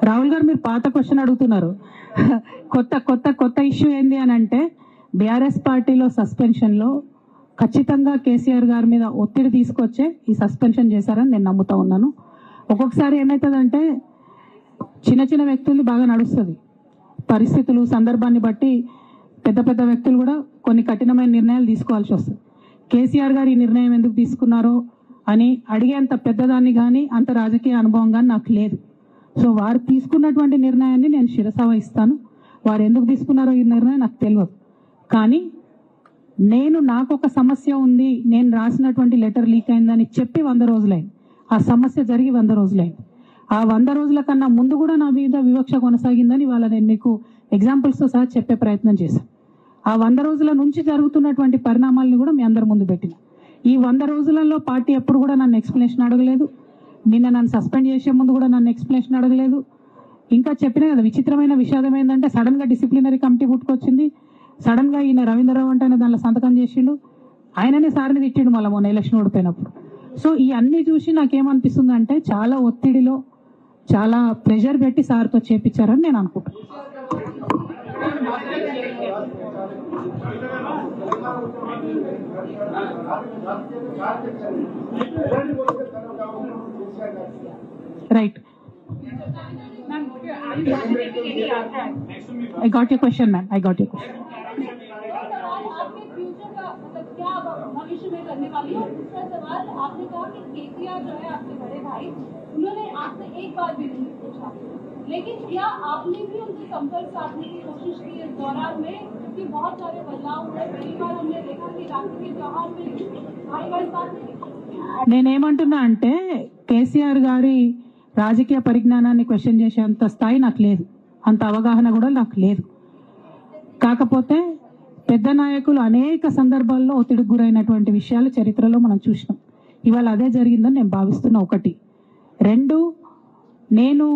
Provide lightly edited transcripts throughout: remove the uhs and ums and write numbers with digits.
రాహుల్ గారు మీరు పాత క్వశ్చన్ అడుగుతున్నారు. కొత్త ఇష్యూ ఏంది అని అంటే బీఆర్ఎస్ పార్టీలో సస్పెన్షన్లో ఖచ్చితంగా కేసీఆర్ గారి మీద ఒత్తిడి తీసుకొచ్చే ఈ సస్పెన్షన్ చేశారని నేను నమ్ముతా ఉన్నాను. ఒక్కొక్కసారి ఏమవుతుందంటే చిన్న వ్యక్తులు బాగా నడుస్తుంది, పరిస్థితులు సందర్భాన్ని బట్టి పెద్ద వ్యక్తులు కూడా కొన్ని కఠినమైన నిర్ణయాలు తీసుకోవాల్సి వస్తుంది. కేసీఆర్ గారు ఈ నిర్ణయం ఎందుకు తీసుకున్నారో అని అడిగేంత పెద్దదాన్ని కానీ అంత రాజకీయ అనుభవం కానీ నాకు లేదు. సో వారు తీసుకున్నటువంటి నిర్ణయాన్ని నేను శిరస వహిస్తాను. వారు ఎందుకు తీసుకున్నారో ఈ నిర్ణయం నాకు తెలియదు. కానీ నాకు ఒక సమస్య ఉంది, నేను రాసినటువంటి లెటర్ లీక్ అయిందని చెప్పి 100 రోజులైంది. ఆ సమస్య జరిగి 100 రోజులైంది. ఆ 100 రోజుల కన్నా ముందు కూడా నా మీద వివక్ష కొనసాగిందని వాళ్ళ నేను మీకు ఎగ్జాంపుల్స్తో సహా చెప్పే ప్రయత్నం చేశాను. ఆ 100 రోజుల నుంచి జరుగుతున్నటువంటి పరిణామాలను కూడా మీ అందరి ముందు పెట్టిన. ఈ 100 రోజులలో పార్టీ ఎప్పుడు కూడా నన్ను ఎక్స్ప్లెనేషన్ అడగలేదు. నిన్న నన్ను సస్పెండ్ చేసే ముందు కూడా నన్ను ఎక్స్ప్లెనేషన్ అడగలేదు. ఇంకా చెప్పినా కదా, విచిత్రమైన విషాదం ఏంటంటే సడన్గా డిసిప్లినరీ కమిటీ పుట్టుకొచ్చింది. సడన్గా ఈయన రవీంద్రరావు అంటే దానిలో సంతకం చేసిండు. ఆయననే సార్ని తిట్టిండు మళ్ళీ మొన్న ఎలక్షన్ ఓడిపోయినప్పుడు. సో ఈ అన్ని చూసి నాకేమనిపిస్తుంది అంటే చాలా ఒత్తిడిలో చాలా ప్రెషర్ పెట్టి సార్తో చేపించారని నేను అనుకుంటున్నాను. Right. I got your question, ma'am. I got your question. आपके फ्यूचर का मतलब क्या भविष्य में करने वाली है? और दूसरा सवाल, आपने कहा कि केसीआर जो है आपके बड़े भाई, उन्होंने आपसे एक बार भी नहीं पूछा, लेकिन क्या आपने भी उनसे संपर्क साधने की कोशिश की इस दौरान में? क्योंकि बहुत सारे बदलाव हुए। पहली बार हमने देखा कि राखी के त्योहार में भाई साथ में నేనేమంటున్నా అంటే కేసీఆర్ గారి రాజకీయ పరిజ్ఞానాన్ని క్వశ్చన్ చేసేంత స్థాయి నాకు లేదు, అంత అవగాహన కూడా నాకు లేదు. కాకపోతే పెద్ద నాయకులు అనేక సందర్భాల్లో ఒత్తిడికి గురైనటువంటి విషయాలు చరిత్రలో మనం చూసినాం. ఇవాళ అదే జరిగిందని నేను భావిస్తున్నా. 1. 2, నేను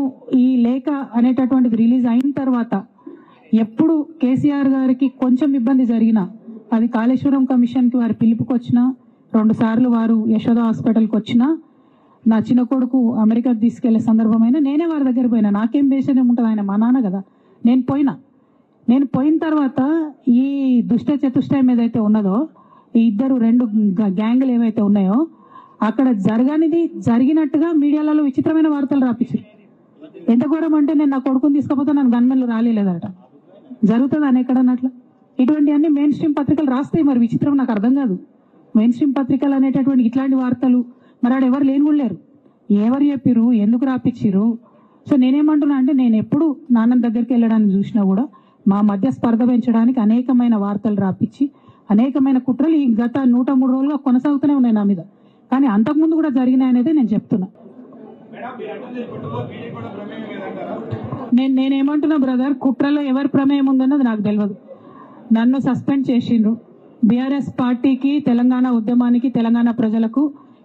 ఈ లేఖ అనేటటువంటిది రిలీజ్ అయిన తర్వాత ఎప్పుడు కేసీఆర్ గారికి కొంచెం ఇబ్బంది జరిగినా, అది కాళేశ్వరం కమిషన్కి వారు పిలుపుకొచ్చినా, 2 సార్లు వారు యశోద హాస్పిటల్కి వచ్చినా, నా చిన్న కొడుకు అమెరికా తీసుకెళ్లే సందర్భమైనా నేనే వారి దగ్గర పోయినా. నాకేం బేషన్ ఉంటుంది, ఆయన మా నాన్న కదా. నేను పోయిన తర్వాత ఈ దుష్ట చతుష్టయం ఏదైతే ఉన్నదో, ఈ ఇద్దరు 2 గ్యాంగులు ఏవైతే ఉన్నాయో అక్కడ జరగనిది జరిగినట్టుగా మీడియాలలో విచిత్రమైన వార్తలు రాపించారు. ఎంత ఘోరం అంటే నేను నా కొడుకుని తీసుకపోతే నన్ను గన్మెన్లు రాలేదట. జరుగుతుంది అని ఎక్కడన్నట్లు ఇటువంటివన్నీ మెయిన్ స్ట్రీమ్ పత్రికలు రాస్తాయి. మరి విచిత్రం నాకు అర్థం కాదు. మెయిన్ స్ట్రీమ్ పత్రికలు అనేటటువంటి ఇట్లాంటి వార్తలు మరి ఆడ ఎవరు లేని కూడా లేరు. ఎవరు చెప్పిరు, ఎందుకు రాపిచ్చిరు? సో నేనేమంటున్నా అంటే నేను ఎప్పుడు నాన్న దగ్గరికి వెళ్ళడానికి చూసినా కూడా మా మధ్య స్పర్ధ పెంచడానికి అనేకమైన వార్తలు రాపిచ్చి అనేకమైన కుట్రలు ఈ గత 103 రోజులుగా కొనసాగుతూనే ఉన్నాయి నా మీద. కానీ అంతకుముందు కూడా జరిగినాయి అనేది నేను చెప్తున్నా. నేనేమంటున్నా బ్రదర్, కుట్రలో ఎవరి ప్రమేయం ఉందన్నది నాకు తెలియదు. నన్ను సస్పెండ్ చేసిండ్రు. బీఆర్ఎస్ పార్టీకి, తెలంగాణ ఉద్యమానికి, తెలంగాణ ప్రజలకు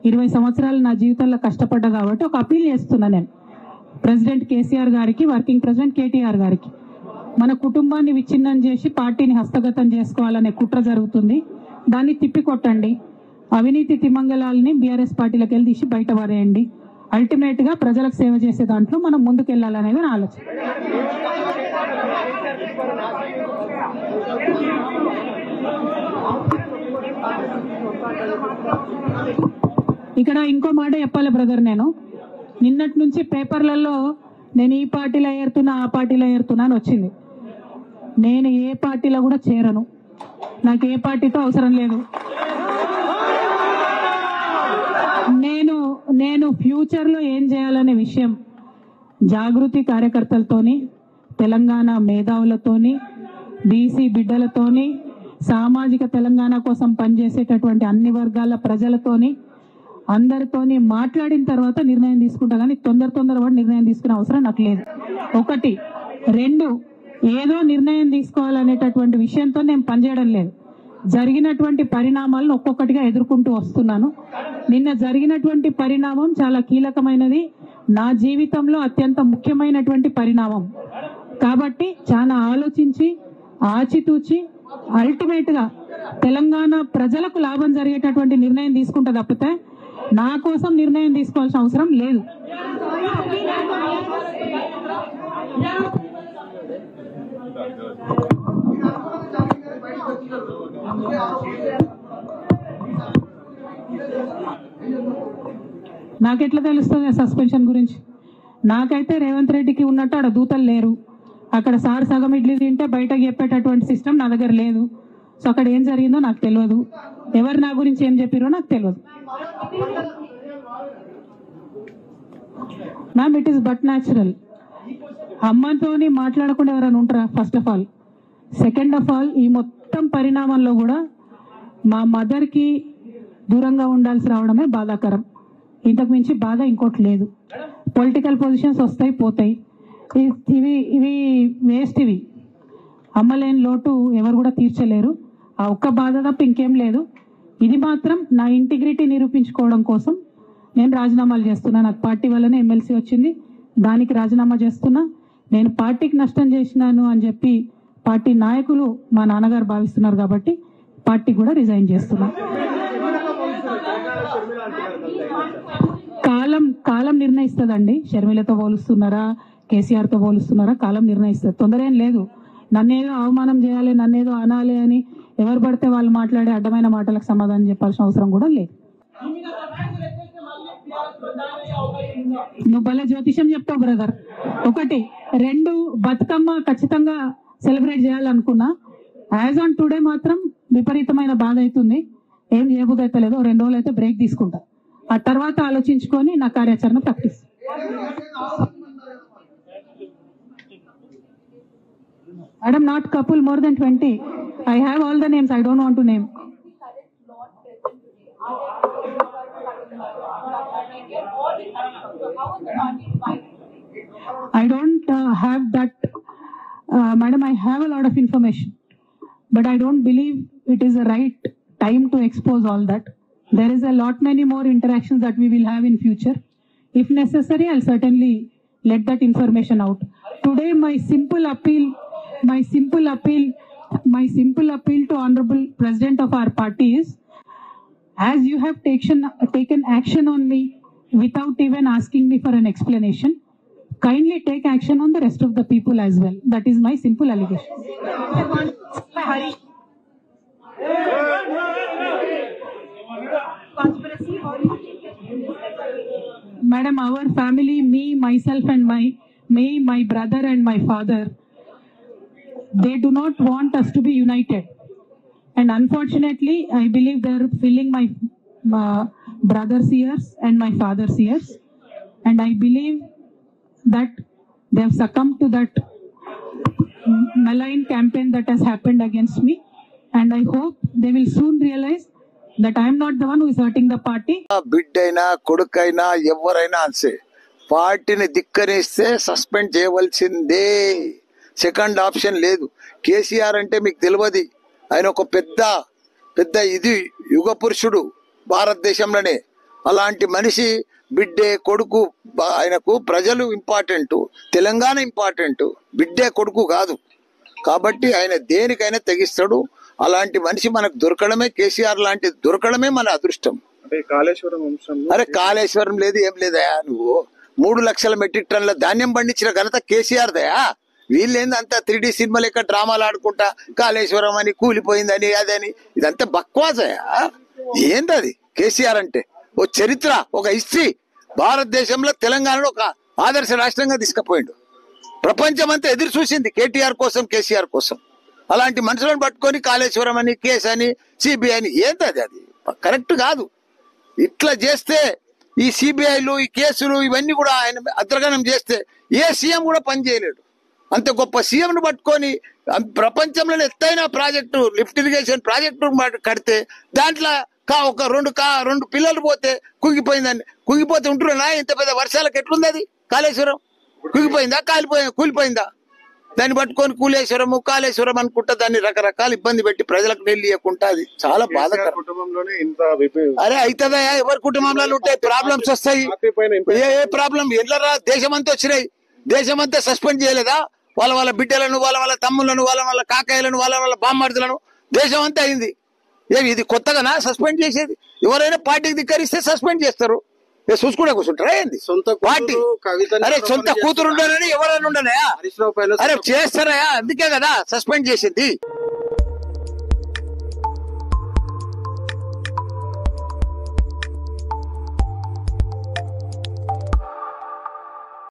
20 సంవత్సరాలు నా జీవితంలో కష్టపడ్డా కాబట్టి ఒక అపీల్ చేస్తున్నా నేను ప్రెసిడెంట్ కేసీఆర్ గారికి, వర్కింగ్ ప్రెసిడెంట్ కేటీఆర్ గారికి. మన కుటుంబాన్ని విచ్ఛిన్నం చేసి పార్టీని హస్తగతం చేసుకోవాలనే కుట్ర జరుగుతుంది. దాన్ని తిప్పికొట్టండి. అవినీతి తిమంగళాలని బీఆర్ఎస్ పార్టీలకు వెళ్ళి తీసి బయట పడేయండి. అల్టిమేట్ గా ప్రజలకు సేవ చేసే దాంట్లో మనం ముందుకెళ్లాలనేది నా ఆలోచన. ఇక్కడ ఇంకో మాట చెప్పాలి బ్రదర్, నేను నిన్నటి నుంచి పేపర్లలో నేను ఈ పార్టీలో ఏరుతున్నా, ఆ పార్టీలో ఏరుతున్నా అని వచ్చింది. నేను ఏ పార్టీలో కూడా చేరను. నాకు ఏ పార్టీతో అవసరం లేదు. నేను ఫ్యూచర్లో ఏం చేయాలనే విషయం జాగృతి కార్యకర్తలతోని, తెలంగాణ మేధావులతోని, బీసీ బిడ్డలతోని, సామాజిక తెలంగాణ కోసం పనిచేసేటటువంటి అన్ని వర్గాల ప్రజలతోని, అందరితోని మాట్లాడిన తర్వాత నిర్ణయం తీసుకుంటా. కానీ తొందరపడి నిర్ణయం తీసుకునే అవసరం నాకు లేదు. 1. 2, ఏదో నిర్ణయం తీసుకోవాలనేటటువంటి విషయంతో నేను పనిచేయడం లేదు. జరిగినటువంటి పరిణామాలను ఒక్కొక్కటిగా ఎదుర్కొంటూ వస్తున్నాను. నిన్న జరిగినటువంటి పరిణామం చాలా కీలకమైనది, నా జీవితంలో అత్యంత ముఖ్యమైనటువంటి పరిణామం. కాబట్టి చాలా ఆలోచించి ఆచితూచి అల్టిమేట్ గా తెలంగాణ ప్రజలకు లాభం జరిగేటటువంటి నిర్ణయం తీసుకుంటా తప్పితే నా కోసం నిర్ణయం తీసుకోవాల్సిన అవసరం లేదు. నాకెట్లా తెలుస్తుంది సస్పెన్షన్ గురించి? నాకైతే రేవంత్ రెడ్డికి ఉన్నట్టు ఆడ దూతలు లేరు. అక్కడ సార్ సగం ఇడ్లీ తింటే బయటకు చెప్పేటటువంటి సిస్టమ్ నా దగ్గర లేదు. సో అక్కడ ఏం జరిగిందో నాకు తెలియదు, ఎవరు నా గురించి ఏం చెప్పారో నాకు తెలియదు. Ma'am, it is but natural. అమ్మతోని మాట్లాడకుండా ఎవరైనా ఉంటారా? First of all. Second of all, ఈ మొత్తం పరిణామంలో కూడా మా మదర్కి దూరంగా ఉండాల్సి రావడమే బాధాకరం. ఇంతకు మించి బాధ ఇంకోటి లేదు. పొలిటికల్ పొజిషన్స్ వస్తాయి పోతాయి, ఇవి ఇవి వేస్ట్. ఇవి అమ్మలేని లోటు ఎవరు కూడా తీర్చలేరు. ఆ ఒక్క బాధ తప్ప ఇంకేం లేదు. ఇది మాత్రం నా ఇంటిగ్రిటీ నిరూపించుకోవడం కోసం నేను రాజీనామాలు చేస్తున్నా. నాకు పార్టీ వల్లనే ఎమ్మెల్సీ వచ్చింది, దానికి రాజీనామా చేస్తున్నా. నేను పార్టీకి నష్టం చేసినాను అని చెప్పి పార్టీ నాయకులు మా నాన్నగారు భావిస్తున్నారు కాబట్టి పార్టీ కూడా రిజైన్ చేస్తున్నా. కాలం నిర్ణయిస్తుందండి. షర్మిలతో పోలుస్తున్నారా, కేసీఆర్తో పోలుస్తున్నారా, కాలం నిర్ణయిస్తుంది. తొందర ఏం లేదు. నన్నేదో అవమానం చేయాలి, నన్నేదో అనాలి అని ఎవరు పడితే వాళ్ళు మాట్లాడే అడ్డమైన మాటలకు సమాధానం చెప్పాల్సిన అవసరం కూడా లేదు. నువ్వు భలే జ్యోతిషం చెప్తావు బ్రదర్. ఒకటి, రెండు, బతుకమ్మ ఖచ్చితంగా సెలబ్రేట్ చేయాలనుకున్నా. యాజ్ ఆన్ టుడే మాత్రం విపరీతమైన బాధ అవుతుంది. ఏం చేయబుద్ధి అయితే లేదు. 2 రోజులు అయితే బ్రేక్ తీసుకుంటా. ఆ తర్వాత ఆలోచించుకొని నా కార్యాచరణ practice. Madam, not couple, more than 20. I have all the names. I don't want to name. I don't have that. Madam, I have a lot of information, but I don't believe it is the right time to expose all that. There is a lot many more interactions that we will have in future. If necessary, I'll certainly let that information out. Today, my simple appeal to Honorable President of our party is, as you have taken action on me without even asking me for an explanation, kindly take action on the rest of the people as well. That is my simple allegation. Madam, our family, me, myself and my brother and my father, they do not want us to be united. And unfortunately, I believe they are filling my brother's ears and my father's ears. And I believe that they have succumbed to that malign campaign that has happened against me. And I hope they will soon realize that I am not the one who is hurting the party. బిడ్డైనా కొడుకైనా ఎవరైనా అంతే, పార్టీని ధిక్కరిస్తే suspend చేయవలసిందే. Second option లేదు. కేసీఆర్ అంటే మీకు తెలియదు, ఆయన ఒక పెద్ద ఇది యుగ పురుషుడు భారతదేశంలోనే. అలాంటి మనిషి బిడ్డే కొడుకు, ఆయనకు ప్రజలు ఇంపార్టెంట్, తెలంగాణ ఇంపార్టెంట్, బిడ్డే కొడుకు కాదు. కాబట్టి ఆయన దేనికైనా తెగిస్తాడు. అలాంటి మనిషి మనకు దొరకడమే, కేసీఆర్ లాంటి దొరకడమే మన అదృష్టం. అరే కాళేశ్వరం లేదు, ఏం లేదయా. నువ్వు 3 లక్షల మెట్రిక్ టన్నుల ధాన్యం పండించిన ఘనత కేసీఆర్ దయా. వీళ్ళేంది అంతా 3D సినిమా లెక్క డ్రామాలు ఆడుకుంటా కాళేశ్వరం అని కూలిపోయిందని అదని, ఇదంతా బక్వాసయా. ఏందది? కేసీఆర్ అంటే ఓ చరిత్ర, ఒక హిస్టరీ. భారతదేశంలో తెలంగాణలో ఒక ఆదర్శ రాష్ట్రంగా తీసుకుపోయిండు. ప్రపంచం అంతా ఎదురు చూసింది కేటీఆర్ కోసం, కేసీఆర్ కోసం. అలాంటి మనుషులను పట్టుకొని కాళేశ్వరం అని, కేసు అని, సిబిఐ అని, ఏంటది? అది కరెక్ట్ కాదు. ఇట్లా చేస్తే ఈ సిబిఐలు, ఈ కేసులు ఇవన్నీ కూడా ఆయన అద్రగణం చేస్తే ఏ సీఎం కూడా పనిచేయలేడు. అంత గొప్ప సీఎంను పట్టుకొని ప్రపంచంలోనే ఎత్తైన ప్రాజెక్టు, లిఫ్ట్ ఇరిగేషన్ ప్రాజెక్టు కడితే దాంట్లో ఒక రెండు పిల్లలు పోతే కుంగిపోతే ఉంటున్నా. ఇంత పెద్ద వర్షాలకు ఎట్లుంది అది? కాళేశ్వరం కుంగిపోయిందా, కూలిపోయిందా? దాన్ని పట్టుకొని కాళేశ్వరం అనుకుంటా దాన్ని రకరకాల ఇబ్బంది పెట్టి ప్రజలకు నీళ్ళు ఇవ్వకుండా, అది చాలా బాధకరం. అరే అవుతుందా? ఎవరి కుటుంబంలో ఉంటాయి ప్రాబ్లమ్స్, వస్తాయి. ఏ ప్రాబ్లం ఎట్లరా? దేశమంతా వచ్చినాయి. దేశమంతా సస్పెండ్ చేయలేదా? వాళ్ళ బిడ్డలను, వాళ్ళ తమ్ములను, వాళ్ళ కాకాయలను, వాళ్ళ బామ్మర్దులను, దేశం అంతా అయింది. ఏమి ఇది కొత్తగానా సస్పెండ్ చేసేది? ఎవరైనా పార్టీకి ధిక్కరిస్తే సస్పెండ్ చేస్తారు. చూసుకుంటే కూర్చుంటారా ఏంది? పార్టీ అరే సొంత కూతురు ఉండనని ఎవరైనా ఉండనయా? అరే చేస్తారయా, అందుకే కదా సస్పెండ్ చేసింది.